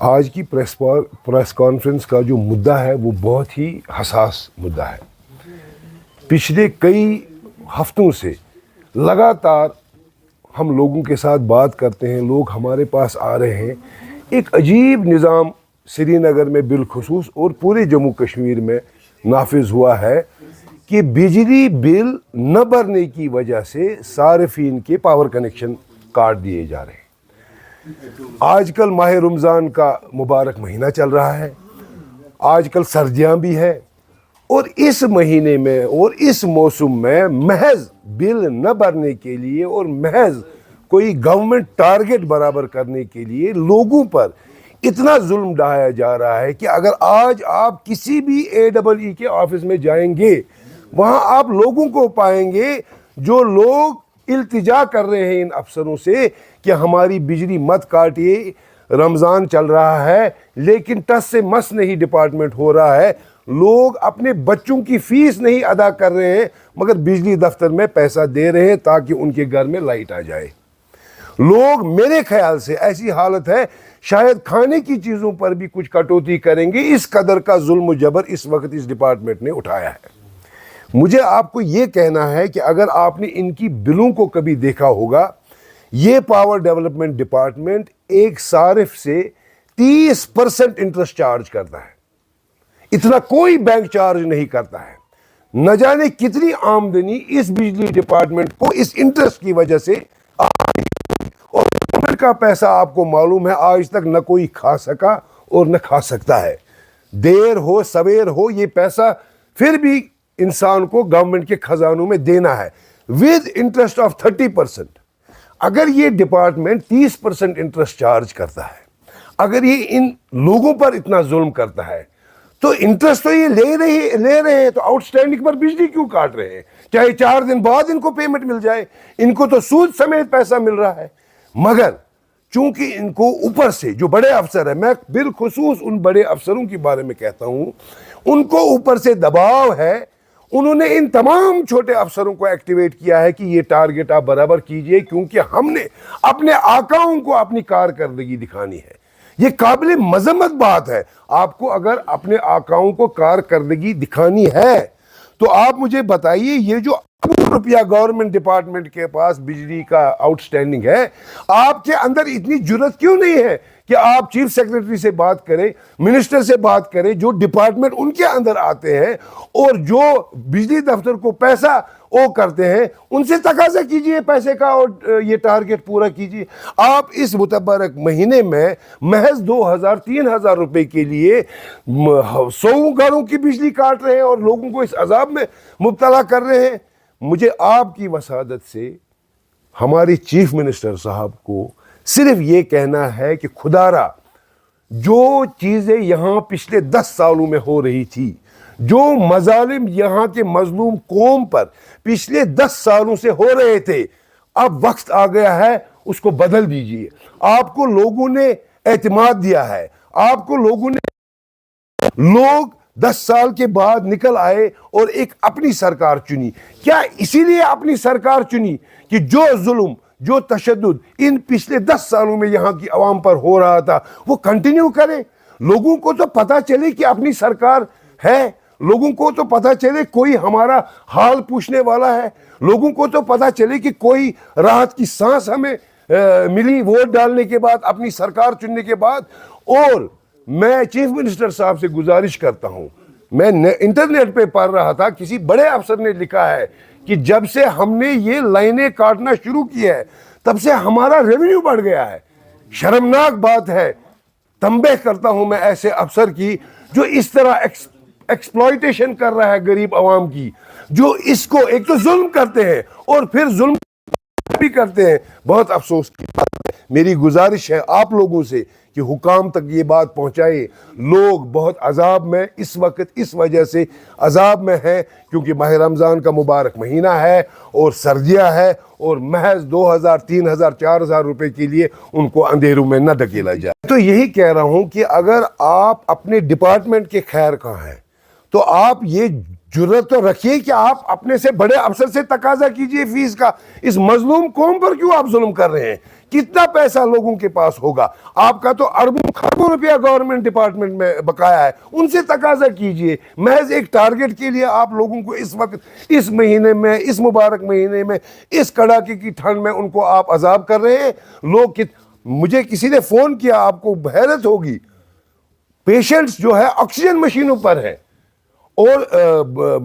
آج کی press conference کا جو مدعا ہے وہ بہت ہی حساس مدعا ہے. پچھلے کئی ہفتوں سے لگاتار ہم لوگوں کے ساتھ بات کرتے ہیں, لوگ ہمارے پاس آ رہے ہیں. ایک عجیب نظام سری نگر میں بالخصوص اور پورے جموں کشمیر میں نافذ ہوا ہے کہ بجلی بل نہ بھرنے کی وجہ سے صارفین کے پاور کنیکشن کاٹ دیے جا رہے ہیں. آج کل ماہ رمضان کا مبارک مہینہ چل رہا ہے, آج کل سردیاں بھی ہے, اور اس مہینے میں اور اس موسم میں محض بل نہ بھرنے کے لیے اور محض کوئی گورنمنٹ ٹارگٹ برابر کرنے کے لیے لوگوں پر اتنا ظلم ڈھایا جا رہا ہے کہ اگر آج آپ کسی بھی AEE کے آفس میں جائیں گے, وہاں آپ لوگوں کو پائیں گے جو لوگ التجا کر رہے ہیں ان افسروں سے کہ ہماری بجلی مت کاٹیے, رمضان چل رہا ہے لیکن ٹس سے مس نہیں ڈپارٹمنٹ ہو رہا ہے. لوگ اپنے بچوں کی فیس نہیں ادا کر رہے ہیں مگر بجلی دفتر میں پیسہ دے رہے ہیں تاکہ ان کے گھر میں لائٹ آ جائے. لوگ میرے خیال سے ایسی حالت ہے شاید کھانے کی چیزوں پر بھی کچھ کٹوتی کریں گے, اس قدر کا ظلم و جبر اس وقت اس ڈپارٹمنٹ نے اٹھایا ہے. مجھے آپ کو یہ کہنا ہے کہ اگر آپ نے ان کی بلوں کو کبھی دیکھا ہوگا, یہ پاور ڈیولپمنٹ ڈپارٹمنٹ ایک صارف سے 30% انٹرسٹ چارج کرتا ہے. اتنا کوئی بینک چارج نہیں کرتا ہے. نہ جانے کتنی آمدنی اس بجلی ڈپارٹمنٹ کو اس انٹرسٹ کی وجہ سے اور گورنمنٹ کا پیسہ آپ کو معلوم ہے آج تک نہ کوئی کھا سکا اور نہ کھا سکتا ہے. دیر ہو سویر ہو یہ پیسہ پھر بھی انسان کو گورنمنٹ کے خزانوں میں دینا ہے ود انٹرسٹ آف 30%. اگر یہ ڈپارٹمنٹ 30% انٹرسٹ چارج کرتا ہے, اگر یہ ان لوگوں پر اتنا ظلم کرتا ہے, تو انٹرسٹ تو یہ لے رہے ہیں تو آؤٹ اسٹینڈنگ پر بجلی کیوں کاٹ رہے ہیں؟ چاہے 4 دن بعد ان کو پیمنٹ مل جائے, ان کو تو سود سمیت پیسہ مل رہا ہے. مگر چونکہ ان کو اوپر سے جو بڑے افسر ہیں, میں بالخصوص ان بڑے افسروں کے بارے میں کہتا ہوں, ان کو اوپر سے دباؤ ہے. انہوں نے ان تمام چھوٹے افسروں کو ایکٹیویٹ کیا ہے کہ یہ ٹارگٹ آپ برابر کیجئے, کیونکہ ہم نے اپنے آقاؤں کو اپنی کارکردگی دکھانی ہے. یہ قابل مذمت بات ہے. آپ کو اگر اپنے آقاؤں کو کارکردگی دکھانی ہے تو آپ مجھے بتائیے, یہ جو روپیہ گورنمنٹ ڈپارٹمنٹ کے پاس بجلی کا آؤٹ سٹینڈنگ ہے, آپ کے اندر اتنی جرت کیوں نہیں ہے کہ آپ چیف سیکرٹری سے بات کریں, منسٹر سے بات کریں, جو ڈپارٹمنٹ ان کے اندر آتے ہیں اور جو بجلی دفتر کو پیسہ او کرتے ہیں, ان سے تقاضا کیجئے پیسے کا اور یہ ٹارگٹ پورا کیجئے. آپ اس متبرک مہینے میں محض 2,000-3,000 روپے کے لیے 100 گھروں کی بجلی کاٹ رہے ہیں اور لوگوں کو اس عذاب میں مبتلا کر رہے ہیں. مجھے آپ کی وسادت سے ہمارے چیف منسٹر صاحب کو صرف یہ کہنا ہے کہ خدا را جو چیزیں یہاں پچھلے 10 سالوں میں ہو رہی تھی, جو مظالم یہاں کے مظلوم قوم پر پچھلے 10 سالوں سے ہو رہے تھے, اب وقت آ گیا ہے اس کو بدل دیجئے. آپ کو لوگوں نے اعتماد دیا ہے, آپ کو لوگ 10 سال کے بعد نکل آئے اور ایک اپنی سرکار چنی. کیا اسی لیے اپنی سرکار چنی کہ جو ظلم, جو تشدد ان پچھلے 10 سالوں میں یہاں کی عوام پر ہو رہا تھا وہ کنٹینیو کریں؟ لوگوں کو تو پتہ چلے کہ اپنی سرکار ہے, لوگوں کو تو پتہ چلے کوئی ہمارا حال پوچھنے والا ہے, لوگوں کو تو پتہ چلے کہ کوئی راحت کی سانس ہمیں ملی ووٹ ڈالنے کے بعد, اپنی سرکار چننے کے بعد. اور میں چیف منسٹر صاحب سے گزارش کرتا ہوں, میں انٹرنیٹ پہ پڑھ رہا تھا, کسی بڑے افسر نے لکھا ہے کہ جب سے ہم نے یہ لائنیں کاٹنا شروع کی ہے تب سے ہمارا ریونیو بڑھ گیا ہے. شرمناک بات ہے. تنبیہ کرتا ہوں میں ایسے افسر کی جو اس طرح ایکسپلائٹیشن کر رہا ہے غریب عوام کی, جو اس کو ایک تو ظلم کرتے ہیں اور پھر ظلم بھی کرتے ہیں. بہت افسوس کی بات ہے. میری گزارش ہے آپ لوگوں سے کہ حکام تک یہ بات پہنچائے. لوگ بہت عذاب میں اس وقت اس وجہ سے عذاب میں ہیں کیونکہ ماہ رمضان کا مبارک مہینہ ہے اور سردیاں ہے, اور محض 2,000 3,000 4,000 روپے کے لیے ان کو اندھیروں میں نہ ڈھکیلا جائے. تو یہی کہہ رہا ہوں کہ اگر آپ اپنے ڈپارٹمنٹ کے خیر خواہ ہیں تو آپ یہ جرت تو رکھیے کہ آپ اپنے سے بڑے افسر سے تقاضا کیجئے فیس کا. اس مظلوم قوم پر کیوں آپ ظلم کر رہے ہیں؟ کتنا پیسہ لوگوں کے پاس ہوگا؟ آپ کا تو اربوں خربوں روپیہ گورنمنٹ ڈپارٹمنٹ میں بقایا ہے، ان سے تقاضا کیجئے. محض ایک ٹارگٹ کے لیے آپ لوگوں کو اس وقت، اس مہینے میں، اس مبارک مہینے میں، اس کڑاکے کی ٹھنڈ میں ان کو آپ عذاب کر رہے ہیں. مجھے کسی نے فون کیا، آپ کو حیرت ہوگی، پیشنٹس جو ہے آکسیجن مشینوں پر ہیں اور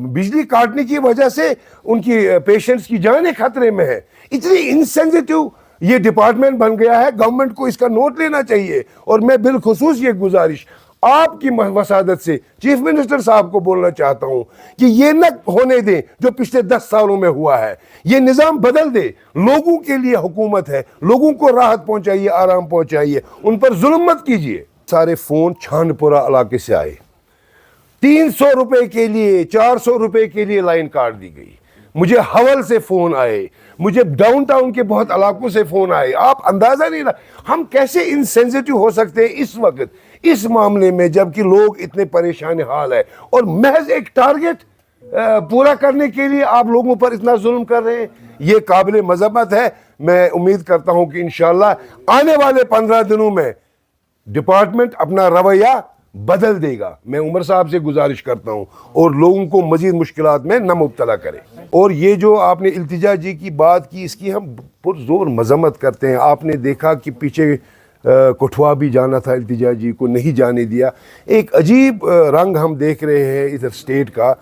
بجلی کاٹنے کی وجہ سے ان کی پیشنٹس کی جانیں خطرے میں ہیں. اتنی انسینسٹیو یہ ڈپارٹمنٹ بن گیا ہے. گورنمنٹ کو اس کا نوٹ لینا چاہیے. اور میں بالخصوص یہ گزارش آپ کی وسادت سے چیف منسٹر صاحب کو بولنا چاہتا ہوں کہ یہ نہ ہونے دیں جو پچھلے 10 سالوں میں ہوا ہے. یہ نظام بدل دے. لوگوں کے لیے حکومت ہے، لوگوں کو راحت پہنچائیے، آرام پہنچائیے، ان پر ظلم مت کیجیے. سارے فون چھان پورہ علاقے سے آئے، 300 روپے کے لیے، 400 روپے کے لیے لائن کاٹ دی گئی. مجھے حول سے فون آئے، مجھے ڈاؤن ٹاؤن کے بہت علاقوں سے فون آئے. آپ اندازہ نہیں ہم کیسے انسینسٹیو ہو سکتے ہیں اس وقت اس معاملے میں، جبکہ لوگ اتنے پریشان حال ہے اور محض ایک ٹارگٹ پورا کرنے کے لیے آپ لوگوں پر اتنا ظلم کر رہے ہیں. یہ قابل مذمت ہے. میں امید کرتا ہوں کہ انشاءاللہ آنے والے 15 دنوں میں ڈپارٹمنٹ اپنا رویہ بدل دے گا. میں عمر صاحب سے گزارش کرتا ہوں اور لوگوں کو مزید مشکلات میں نہ مبتلا کرے. اور یہ جو آپ نے التجا جی کی بات کی، اس کی ہم پرزور مذمت کرتے ہیں. آپ نے دیکھا کہ پیچھے کٹھوا بھی جانا تھا، التجا جی کو نہیں جانے دیا. ایک عجیب رنگ ہم دیکھ رہے ہیں ادھر اسٹیٹ کا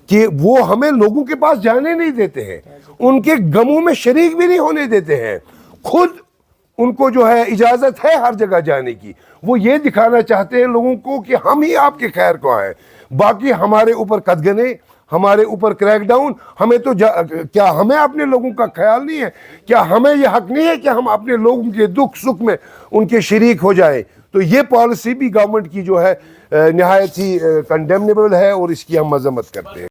کہ وہ ہمیں لوگوں کے پاس جانے نہیں دیتے ہیں، ان کے غموں میں شریک بھی نہیں ہونے دیتے ہیں. خود ان کو جو ہے اجازت ہے ہر جگہ جانے کی. وہ یہ دکھانا چاہتے ہیں لوگوں کو کہ ہم ہی آپ کے خیر کو ہیں. باقی ہمارے اوپر قدغنے، ہمارے اوپر کریک ڈاؤن. ہمیں تو کیا ہمیں اپنے لوگوں کا خیال نہیں ہے؟ کیا ہمیں یہ حق نہیں ہے کہ ہم اپنے لوگوں کے دکھ سکھ میں ان کے شریک ہو جائیں؟ تو یہ پالیسی بھی گورنمنٹ کی جو ہے نہایت ہی کنڈیمنیبل ہے اور اس کی ہم مذمت کرتے ہیں.